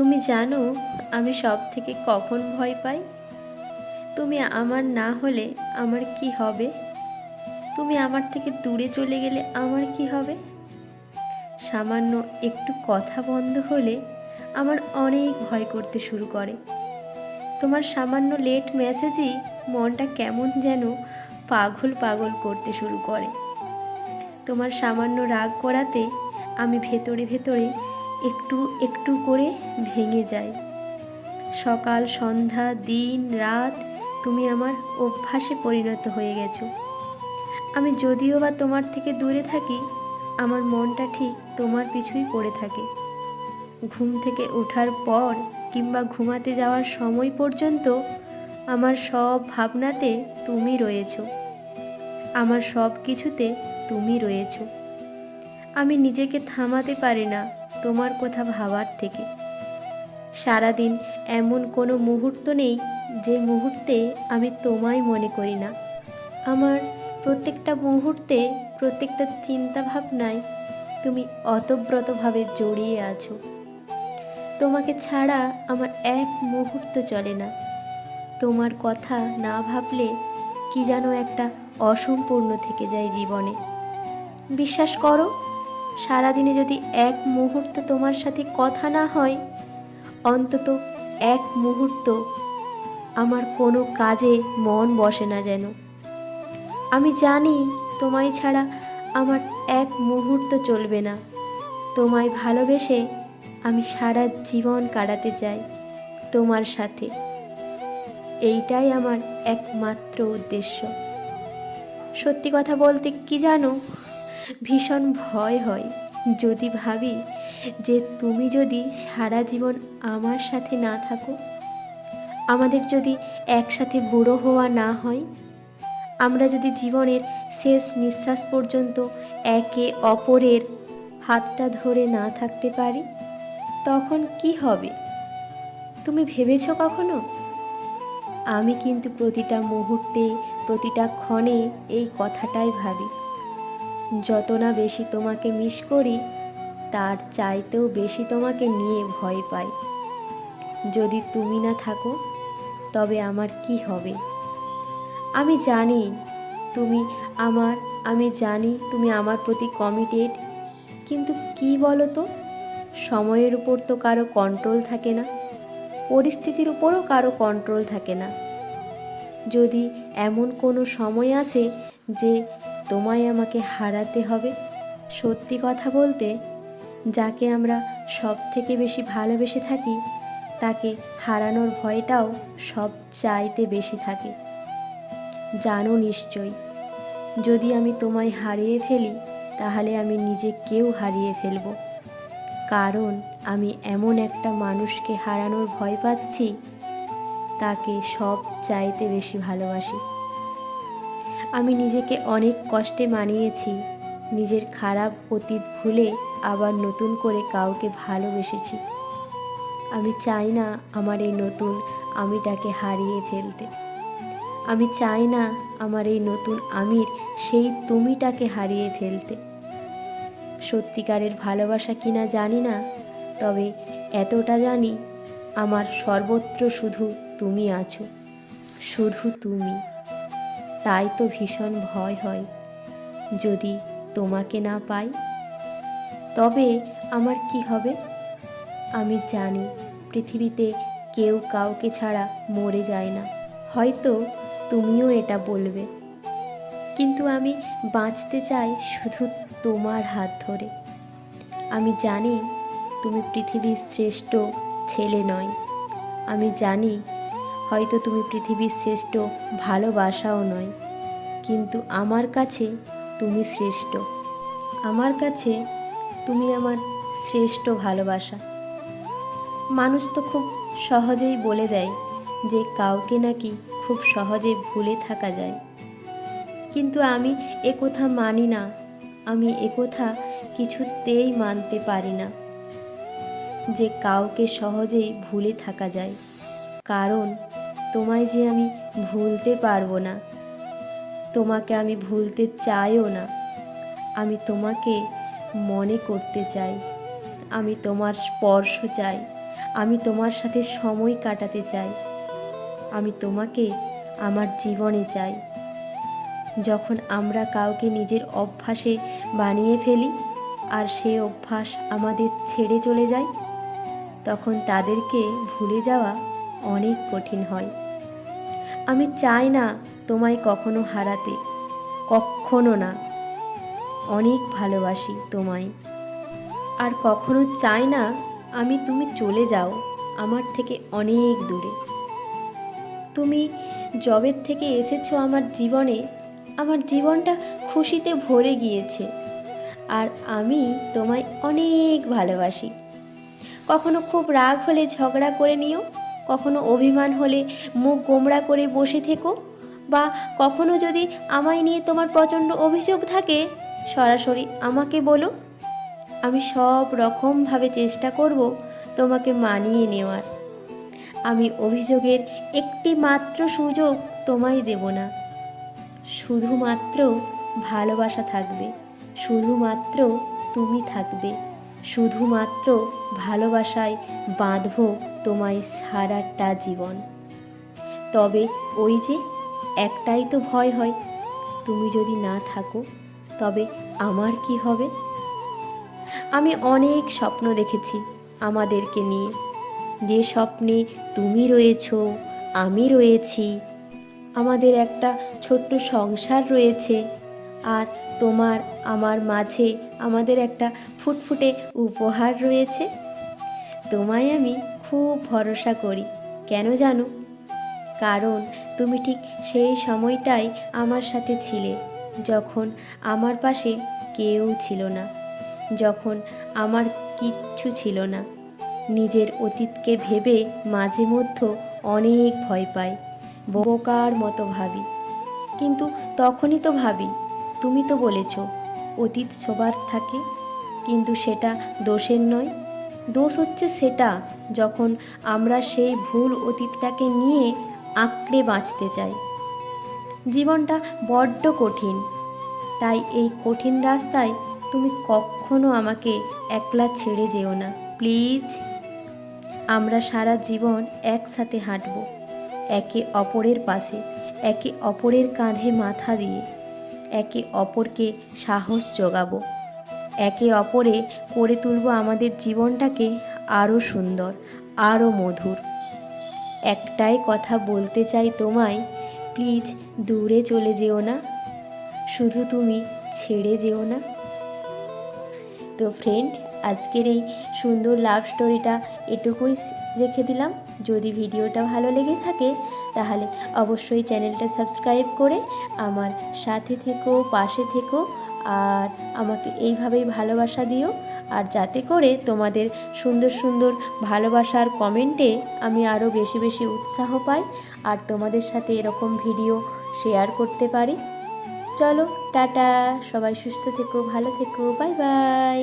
তুমি জানো আমি সব থেকে কখন ভয় পাই? তুমি আমার না হলে আমার কি হবে? তুমি আমার থেকে দূরে চলে গেলে আমার কি হবে? সামান্য একটু কথা বন্ধ হলে আমার অনেক ভয় করতে শুরু করে। তোমার সামান্য লেট মেসেজই মনটা কেমন যেন পাগল পাগল করতে শুরু করে। তোমার সামান্য রাগ করাতে আমি ভেতরে ভেতরে একটু একটু করে ভেঙে যাই। সকাল সন্ধ্যা দিন রাত তুমি আমার অভ্যাসে পরিণত হয়ে গেছো। আমি যদিও বা তোমার থেকে দূরে থাকি, আমার মনটা ঠিক তোমার পিছুই পড়ে থাকে। ঘুম থেকে ওঠার পর কিংবা ঘুমাতে যাওয়ার সময় পর্যন্ত আমার সব ভাবনাতে তুমি রয়েছো, আমার সব কিছুতে তুমি রয়েছো। আমি নিজেকে থামাতে পারি না তোমার কথা ভাবার থেকে। সারাদিন এমন কোনো মুহূর্ত নেই যে মুহূর্তে আমি তোমায় মনে করি না। আমার প্রত্যেকটা মুহূর্তে, প্রত্যেকটা চিন্তা ভাবনায় তুমি অতপ্রতভাবে জড়িয়ে আছো। তোমাকে ছাড়া আমার এক মুহূর্ত চলে না। তোমার কথা না ভাবলে কি যেন একটা অসম্পূর্ণ থেকে যায় জীবনে। বিশ্বাস করো, সারাদিনে যদি এক মুহূর্ত তোমার সাথে কথা না হয়, অন্তত এক মুহূর্ত আমার কোনো কাজে মন বসে না যেন। আমি জানি তোমায় ছাড়া আমার এক মুহূর্ত চলবে না। তোমায় ভালোবেসে আমি সারা জীবন কাটাতে চাই তোমার সাথে। এইটাই আমার একমাত্র উদ্দেশ্য। সত্যি কথা বলতে কি জানো, ভীষণ ভয় হয় যদি ভাবি যে তুমি যদি সারা জীবন আমার সাথে না থাকো, আমাদের যদি একসাথে বুড়ো হওয়া না হয়, আমরা যদি জীবনের শেষ নিঃশ্বাস পর্যন্ত একে অপরের হাতটা ধরে না থাকতে পারি, তখন কি হবে? তুমি ভেবেছো কখনো? আমি কিন্তু প্রতিটা মুহূর্তে, প্রতিটা ক্ষণে এই কথাটাই ভাবি। যত না বেশি তোমাকে মিস করি, তার চাইতেও বেশি তোমাকে নিয়ে ভয় পাই। যদি তুমি না থাকো তবে আমার কি হবে? আমি জানি তুমি আমার আমি জানি তুমি আমার প্রতি কমিটেড, কিন্তু কি বলো তো, সময়ের উপর তো কারো কন্ট্রোল থাকে না, পরিস্থিতির উপরও কারো কন্ট্রোল থাকে না। যদি এমন কোনো সময় আসে যে তোমায় আমাকে হারাতে হবে, সত্যি কথা বলতে যাকে আমরা সব থেকে বেশি ভালোবেসে থাকি, তাকে হারানোর ভয়টাও সব চাইতে বেশি থাকে। জানো নিশ্চয়ই, যদি আমি তোমায় হারিয়ে ফেলি তাহলে আমি নিজেকেও হারিয়ে ফেলব। কারণ আমি এমন একটা মানুষকে হারানোর ভয় পাচ্ছি, তাকে সব চাইতে বেশি ভালোবাসি। আমি নিজেকে অনেক কষ্টে মানিয়েছি, নিজের খারাপ অতীত ভুলে আবার নতুন করে কাউকে ভালোবেসেছি। আমি চাই না আমার এই নতুন আমিটাকে হারিয়ে ফেলতে। আমি চাই না আমার এই নতুন আমির সেই তুমিটাকে হারিয়ে ফেলতে। সত্যিকারের ভালোবাসা কিনা জানি না, তবে এতটা জানি আমার সর্বত্র শুধু তুমি আছো, শুধু তুমি। তাই তো ভীষণ ভয় হয় যদি তোমাকে না পাই, তবে আমার কি হবে? আমি জানি পৃথিবীতে কেউ কাউকে ছাড়া মরে যায় না। হয়তো তুমিও এটা বলবে, কিন্তু আমি বাঁচতে চাই শুধু তোমার হাত ধরে। আমি জানি তুমি পৃথিবীর শ্রেষ্ঠ ছেলে নয়, আমি জানি হয়তো তুমি পৃথিবীর শ্রেষ্ঠ ভালোবাসাও নয়, কিন্তু আমার কাছে তুমি শ্রেষ্ঠ। আমার কাছে তুমি আমার শ্রেষ্ঠ ভালোবাসা। মানুষ তো খুব সহজেই বলে দেয় যে কাউকে নাকি খুব সহজে ভুলে থাকা যায়, কিন্তু আমি একথা মানি না। আমি একথা কিছুতেই মানতে পারি না যে কাউকে সহজেই ভুলে থাকা যায়। কারণ তোমায় যে আমি ভুলতে পারবো না, তোমাকে আমি ভুলতে চাইও না। আমি তোমাকে মনে করতে চাই, আমি তোমার স্পর্শ চাই, আমি তোমার সাথে সময় কাটাতে চাই। আমি তোমাকে আমার জীবনে চাই। যখন আমরা কাউকে নিজের অভ্যাসে বানিয়ে ফেলি আর সে অভ্যাস আমাদের ছেড়ে চলে যায়, তখন তাদেরকে ভুলে যাওয়া অনেক কঠিন হয়। আমি চাই না তোমায় কখনো হারাতে, কখনো না। অনেক ভালোবাসি তোমায়, আর কখনো চাই না তুমি চলে যাও আমার থেকে অনেক দূরে। তুমি যবের থেকে এসেছো আমার জীবনে, আমার জীবনটা খুশিতে ভরে গিয়েছে। আর আমি তোমায় অনেক ভালোবাসি। কখনো খুব রাগ হলে ঝগড়া করে নিও, কখনো অভিমান হলে মুখ গোমড়া করে বসে থেকো, বা কখনো যদি আমায় নিয়ে তোমার প্রচণ্ড অভিযোগ থাকে, সরাসরি আমাকে বলো। আমি সব রকমভাবে চেষ্টা করব তোমাকে মানিয়ে নেওয়ার। আমি অভিযোগের একটি মাত্র সুযোগ তোমায় দেব না। শুধুমাত্র ভালোবাসা থাকবে, শুধুমাত্র তুমি থাকবে, শুধুমাত্র ভালোবাসায় বাঁধব তোমায় সারাটা জীবন। তবে ওই যে একটাই তো ভয় হয়, তুমি যদি না থাকো তবে আমার কি হবে? আমি অনেক স্বপ্ন দেখেছি আমাদেরকে নিয়ে, যে স্বপ্নে তুমি রয়েছো, আমি রয়েছি, আমাদের একটা ছোট্ট সংসার রয়েছে, আর তোমার আমার মাঝে আমাদের একটা ফুটফুটে উপহার রয়েছে। তোমায় আমি খুব ভরসা করি, কেন জানো? কারণ তুমি ঠিক সেই সময়টাই আমার সাথে ছিলে, যখন আমার পাশে কেউ ছিল না, যখন আমার কিচ্ছু ছিল না। নিজের অতীতকে ভেবে মাঝে মধ্যে অনেক ভয় পাই, বোকার মতো ভাবি। কিন্তু তখনই তো ভাবি, তুমি তো বলেছ অতীত সবার থাকে, কিন্তু সেটা দোষের নয়। দোষ হচ্ছে সেটা যখন আমরা সেই ভুল অতীতটাকে নিয়ে আঁকড়ে বাঁচতে চাই। জীবনটা বড্ড কঠিন, তাই এই কঠিন রাস্তায় তুমি কখনো আমাকে একলা ছেড়ে যেও না, প্লিজ। আমরা সারা জীবন একসাথে হাঁটব, একে অপরের পাশে, একে অপরের কাঁধে মাথা দিয়ে, একে অপরকে সাহস জোগাবো, একে অপরে করে তুলব আমাদের জীবনটাকে আরও সুন্দর, আরও মধুর। একটাই কথা বলতে চাই তোমায়, প্লিজ দূরে চলে যেও না, শুধু তুমি ছেড়ে যেও না। তো ফ্রেন্ড, আজকের এই সুন্দর লাভ স্টোরিটা এটুকুই রেখে দিলাম। যদি ভিডিওটা ভালো লেগে থাকে তাহলে অবশ্যই চ্যানেলটা সাবস্ক্রাইব করে আমার সাথে থেকো, পাশে থেকো, আর আমাকে এইভাবেই ভালোবাসা দিও। আর যাতে করে তোমাদের সুন্দর সুন্দর ভালোবাসার কমেন্টে আমি আরও বেশি বেশি উৎসাহ পাই আর তোমাদের সাথে এরকম ভিডিও শেয়ার করতে পারি। চলো টাটা, সবাই সুস্থ থেকো, ভালো থেকো, বাই বাই।